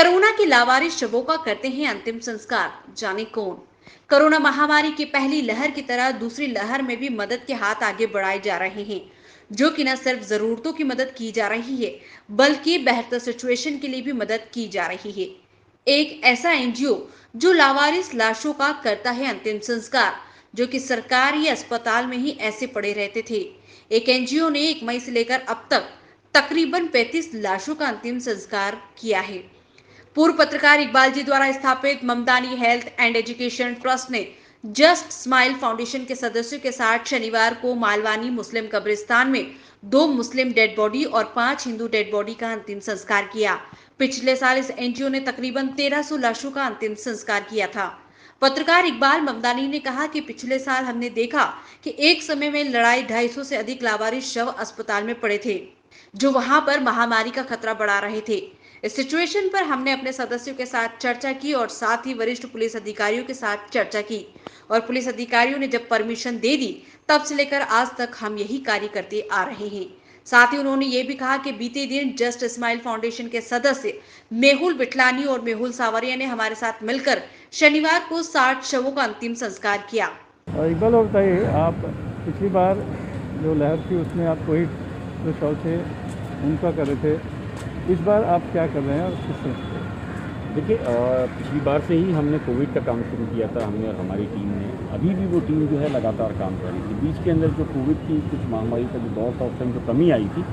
Corona के लावारिस शवों का करते हैं अंतिम संस्कार, जाने कौन। कोरोना महामारी की पहली लहर की तरह दूसरी लहर में भी मदद के हाथ आगे बढ़ाए जा रहे हैं, जो कि न सिर्फ जरूरतों की मदद की जा रही है, बल्कि बेहतर सिचुएशन के लिए भी मदद की जा रही है। एक ऐसा एनजीओ जो लावारिस लाशों का करता है अंतिम संस्कार, जो कि सरकारी अस्पताल में ही ऐसे पड़े रहते थे। एक एनजीओ ने 1 मई से लेकर अब तक तकरीबन 35 लाशों का अंतिम संस्कार किया है। पूर्व पत्रकार इकबाल जी द्वारा स्थापित Mamdani health and education trust ने जस्ट स्माइल फाउंडेशन के सदस्यों के साथ शनिवार को मालवानी मुस्लिम कब्रिस्तान में 2 मुस्लिम डेड बॉडी और 5 हिंदू डेड बॉडी का अंतिम संस्कार किया। पिछले साल इस एनजीओ ने तकरीबन 1300 लाशों का अंतिम संस्कार किया था। पत्रकार इकबाल ममदानी ने कहा कि पिछले साल हमने देखा कि एक समय में लड़ाई 250 से अधिक लावारिस शव अस्पताल में पड़े थे, जो वहां पर महामारी का खतरा बढ़ा रहे थे। इस सिचुएशन पर हमने अपने सदस्यों के साथ चर्चा की और साथ ही वरिष्ठ पुलिस अधिकारियों के साथ चर्चा की, और पुलिस अधिकारियों ने जब परमिशन दे दी तब से लेकर आज तक हम यही कार्य करते आ रहे हैं। साथ ही उन्होंने ये भी कहा कि बीते दिन जस्ट स्माइल फाउंडेशन के सदस्य मेहुल बिटलानी और मेहुल सावरिया ने हमारे साथ मिलकर शनिवार को 60 शवों का अंतिम संस्कार किया। इकबाल, और बताइए, आप पिछली बार जो लहर थी उसमें आप कोविड जो शव थे उनका कर रहे थे, इस बार आप क्या कर रहे हैं और किससे? देखिए, पिछली बार से ही हमने कोविड का काम शुरू किया था, हमने और हमारी टीम ने। अभी भी वो टीम जो है लगातार काम कर रही थी। बीच के अंदर जो कोविड की कुछ महामारी का जो दौर था, उस टाइम जो कमी आई थी,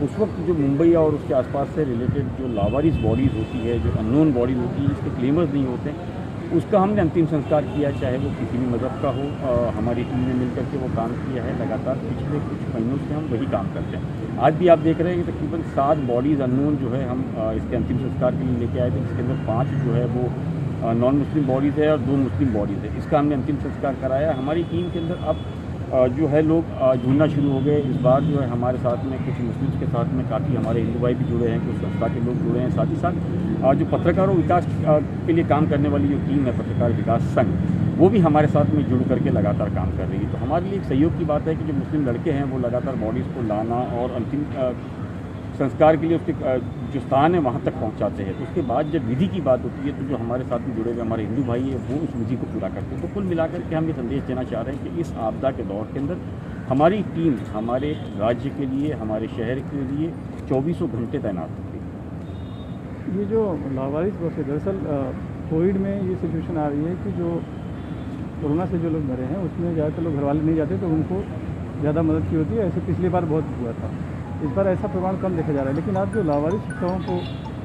उस वक्त जो मुंबई और उसके आसपास से रिलेटेड जो लावारिस बॉडीज़ होती है, जो अननोन बॉडीज़ होती है, जिसके क्लेमर्स नहीं होते, उसका हमने अंतिम संस्कार किया, चाहे वो किसी भी मज़हब का हो। हमारी टीम ने मिलकर के वो काम किया है। लगातार पिछले कुछ महीनों से हम वही काम करते हैं। आज भी आप देख रहे हैं कि तकरीबन 7 बॉडीज़ अननोन जो है हम इसके अंतिम संस्कार के लिए लेके आए थे, जिसके अंदर 5 जो है वो नॉन मुस्लिम बॉडीज़ है और 2 मुस्लिम बॉडीज़ है। इसका हमने अंतिम संस्कार कराया। हमारी टीम के अंदर अब जो है लोग जुड़ना शुरू हो गए। इस बार जो है हमारे साथ में कुछ मुस्लिम्स के साथ में काफ़ी हमारे हिंदू भाई भी जुड़े हैं, कुछ संस्था के लोग जुड़े हैं। साथ ही साथ जो पत्रकारों विकास के लिए काम करने वाली जो टीम है, पत्रकार विकास संघ, वो भी हमारे साथ में जुड़ करके लगातार काम कर रही है। तो हमारे लिए एक सहयोग की बात है कि जो मुस्लिम लड़के हैं वो लगातार बॉडीज़ को लाना और अंतिम संस्कार के लिए उसके जो स्थान है वहाँ तक पहुँचाते हैं। तो उसके बाद जब विधि की बात होती है तो जो हमारे साथ में जुड़े हुए हमारे हिंदू भाई हैं वो उस विधि को पूरा करते हैं। तो कुल मिलाकर के हम ये संदेश देना चाह रहे हैं कि इस आपदा के दौर के अंदर हमारी टीम हमारे राज्य के लिए, हमारे शहर के लिए 24 घंटे तैनात होती है। ये जो लावारिस बसे, दरअसल कोविड में ये सिचुएशन आ रही है कि जो कोरोना से जो लोग मरे हैं उसमें ज़्यादातर लोग घर वाले नहीं जाते, तो उनको ज़्यादा मदद की होती है। ऐसे पिछली बार बहुत हुआ था, इस बार ऐसा प्रमाण कम देखा जा रहा है। लेकिन आप जो लावारिस शवों को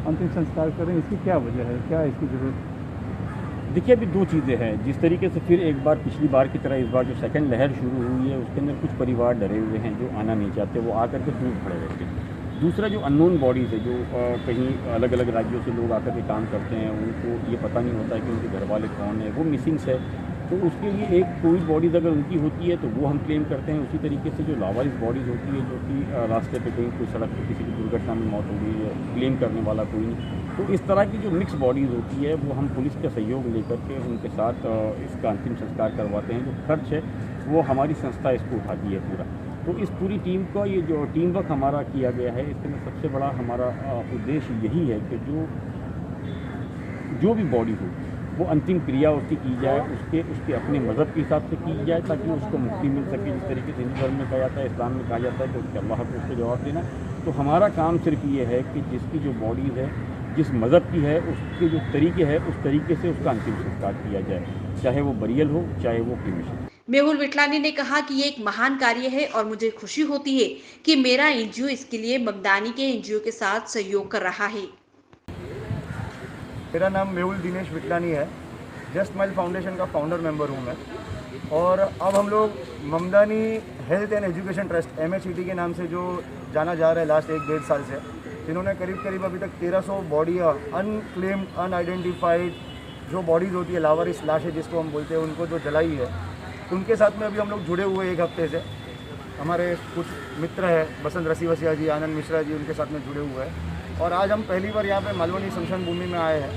अंतिम संस्कार कर रहे हैं, इसकी क्या वजह है, क्या इसकी ज़रूरत? देखिए, अभी 2 चीज़ें हैं। जिस तरीके से फिर एक बार पिछली बार की तरह इस बार जो सेकंड लहर शुरू हुई है, उसके अंदर कुछ परिवार डरे हुए हैं, जो आना नहीं चाहते, वो आकर के दूर खड़े रहते हैं। दूसरा जो अननोन बॉडीज़ है, जो कहीं अलग अलग राज्यों से लोग आकर के काम करते हैं, उनको ये पता नहीं होता है कि उनके घर वाले कौन है, वो मिसिंग्स है। तो उसके लिए एक कोविड बॉडीज़ अगर उनकी होती है तो वो हम क्लेम करते हैं। उसी तरीके से जो लावारिस बॉडीज़ होती है, जो कि रास्ते पे कहीं कोई सड़क पे किसी की दुर्घटना में मौत हो गई है, क्लेम करने वाला कोई नहीं, तो इस तरह की जो मिक्स बॉडीज़ होती है वो हम पुलिस का सहयोग लेकर के उनके साथ इसका अंतिम संस्कार करवाते हैं। जो खर्च है वो हमारी संस्था इसको उठाती है पूरा। तो इस पूरी टीम का ये जो टीम वर्क हमारा किया गया है, इसके अंदर सबसे बड़ा हमारा उद्देश्य यही है कि जो भी बॉडी हो वो अंतिम क्रिया उसकी की जाए, उसके अपने मज़हब के हिसाब से की जाए, ताकि उसको मुक्ति मिल सके। जिस तरीके से हिंदू धर्म में कहा जाता है, इस्लाम में कहा जाता है कि उसके अल्लाह को उसको जवाब देना। तो हमारा काम सिर्फ ये है कि जिसकी जो बॉडीज़ है, जिस मज़हब की है, उसके जो तरीके है, उस तरीके से उसका अंतिम संस्कार किया जाए, चाहे वो बरियल हो, चाहे वो क्रीमेशन। मेहुल बिटलानी ने कहा कि ये एक महान कार्य है और मुझे खुशी होती है कि मेरा एनजीओ इसके लिए ममदानी के एनजीओ के साथ सहयोग कर रहा है। मेरा नाम मेहुल दिनेश बिटलानी है। जस्ट स्माइल फाउंडेशन का फाउंडर मेंबर हूँ मैं। और अब हम लोग Mamdani health and education trust MHET के नाम से जो जाना जा रहा है लास्ट 1-1.5 साल से, जिन्होंने करीब अभी तक 1300 बॉडी अनक्लेम्ड, अनआइडेंटिफाइड जो बॉडीज़ होती है, लावारिस लाशें जिसको हम बोलते हैं, उनको जो जलाई है, उनके साथ में अभी हम लोग जुड़े हुए 1 हफ्ते से। हमारे कुछ मित्र हैं, बसंत रसीवसिया जी, आनंद मिश्रा जी, उनके साथ में जुड़े हुए हैं। और आज हम पहली बार यहाँ पे मालवनी शमशान भूमि में आए हैं,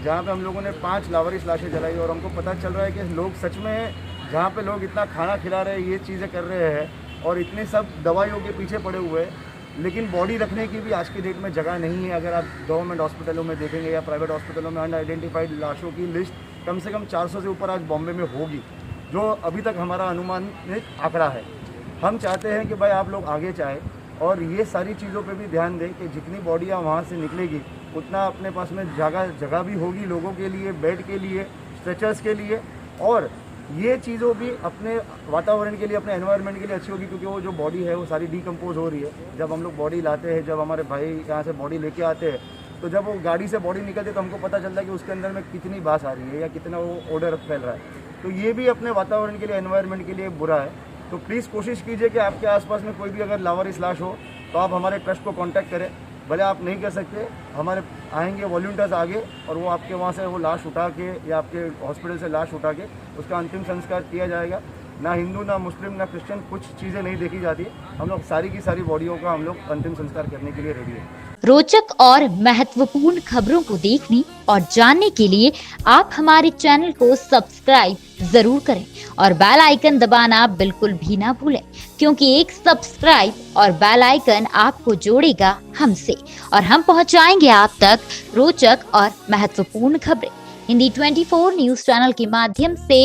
जहाँ पे हम लोगों ने 5 लावारिस लाशें जलाई। और हमको पता चल रहा है कि लोग सच में, जहाँ पे लोग इतना खाना खिला रहे हैं, ये चीज़ें कर रहे हैं और इतनी सब दवाइयों के पीछे पड़े हुए हैं, लेकिन बॉडी रखने की भी आज की डेट में जगह नहीं है। अगर आप गवर्नमेंट हॉस्पिटलों में देखेंगे या प्राइवेट हॉस्पिटलों में अनआइडेंटिफाइड लाशों की लिस्ट कम से कम 400 से ऊपर आज बॉम्बे में होगी, जो अभी तक हमारा अनुमानित आंकड़ा है। हम चाहते हैं कि भाई आप लोग आगे चाहें और ये सारी चीज़ों पे भी ध्यान दें कि जितनी बॉडियाँ वहाँ से निकलेगी उतना अपने पास में जगह भी होगी लोगों के लिए, बेड के लिए, स्ट्रेचर्स के लिए, और ये चीज़ों भी अपने वातावरण के लिए, अपने एनवायरनमेंट के लिए अच्छी होगी, क्योंकि वो जो बॉडी है वो सारी डिकम्पोज हो रही है। जब हम लोग बॉडी लाते हैं, जब हमारे भाई यहाँ से बॉडी लेके आते हैं, तो जब वो गाड़ी से बॉडी निकलती है तो हमको पता चलता है कि उसके अंदर में कितनी बास आ रही है या कितना वो ओडर फैल रहा है। तो ये भी अपने वातावरण के लिए, एनवायरनमेंट के लिए बुरा है। तो प्लीज़ कोशिश कीजिए कि आपके आसपास में कोई भी अगर लावारिस लाश हो तो आप हमारे ट्रस्ट को कांटेक्ट करें। भले आप नहीं कर सकते, हमारे आएंगे वॉलंटियर्स आगे और वो आपके वहाँ से वो लाश उठा के या आपके हॉस्पिटल से लाश उठा के उसका अंतिम संस्कार किया जाएगा। ना हिंदू, ना मुस्लिम, ना क्रिश्चियन, कुछ चीज़ें नहीं देखी जाती। हम लोग सारी की सारी बॉडियों का हम लोग अंतिम संस्कार करने के लिए रेडी हैं। रोचक और महत्वपूर्ण खबरों को देखने और जानने के लिए आप हमारे चैनल को सब्सक्राइब जरूर करें और बेल आइकन दबाना बिल्कुल भी ना भूलें, क्योंकि एक सब्सक्राइब और बेल आइकन आपको जोड़ेगा हमसे और हम पहुंचाएंगे आप तक रोचक और महत्वपूर्ण खबरें हिंदी 24 न्यूज चैनल के माध्यम से।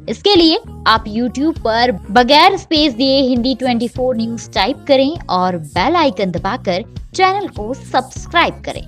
इसके लिए आप YouTube पर बगैर स्पेस दिए हिंदी 24 न्यूज टाइप करें और बेल आइकन दबाकर चैनल को सब्सक्राइब करें।